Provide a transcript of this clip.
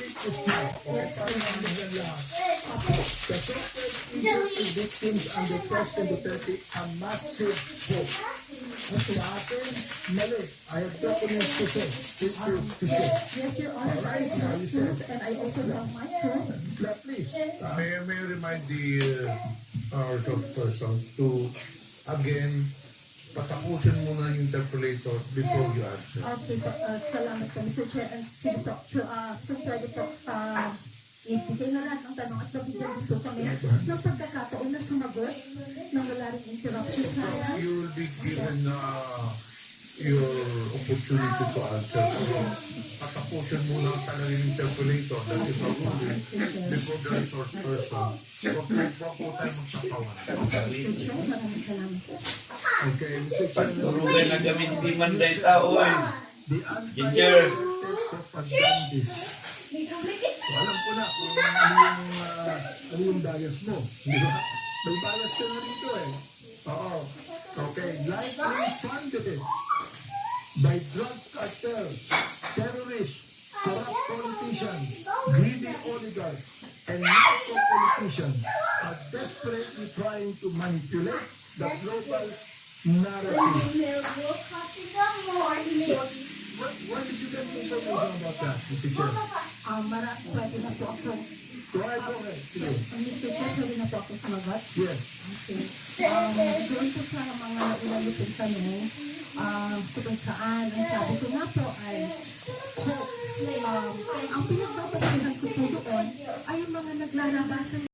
is now. Okay, para maintindihan lahat. The so-called injured victims under President Duterte a massive hope. At sa atin, mali. I have documents to show. To show. Yes, Your Honor, I Now you proof, say, and I also have my proof. please. May I remind our resource person to, again, patapusin muna yung interpolator before you answer. Okay po, salamat po, Mr. Chair. And sige po, so, kung pwede po, ibigay na lahat ng tanong at mabigyan dito kami ng pagkakataon na sumagot nang wala rin interruption sa You will be given your opportunity to answer. So, patapusin muna talaga yung interpolator, that is our ruling, before the resource person. Huwag po tayo magsapawan. Mr. Chair. Maraming salamat po. Okay, Mr. Chairman. Pagturugan na kami di manday tao eh. The Ginger. propagandist. So, alam ko na kung ano yung bias mo. Di ba? May bias ka na rito eh. Oo. Okay. Likely funded by drug cartel, terrorists, corrupt politicians, greedy oligarchs, and narco-politicians are desperately trying to manipulate the global narrative. What did you get information about that, Mr. Chair? Pwede na po ako. Go ahead. Sige. Mr. Chair, pwede na po ako sumagot. Yes. Okay. Doon po sa mga ilalupin tanong, kung saan, ang sabi ko nga po ay hoax. Ang pinagbabasihan ko po doon ay yung mga naglalabasan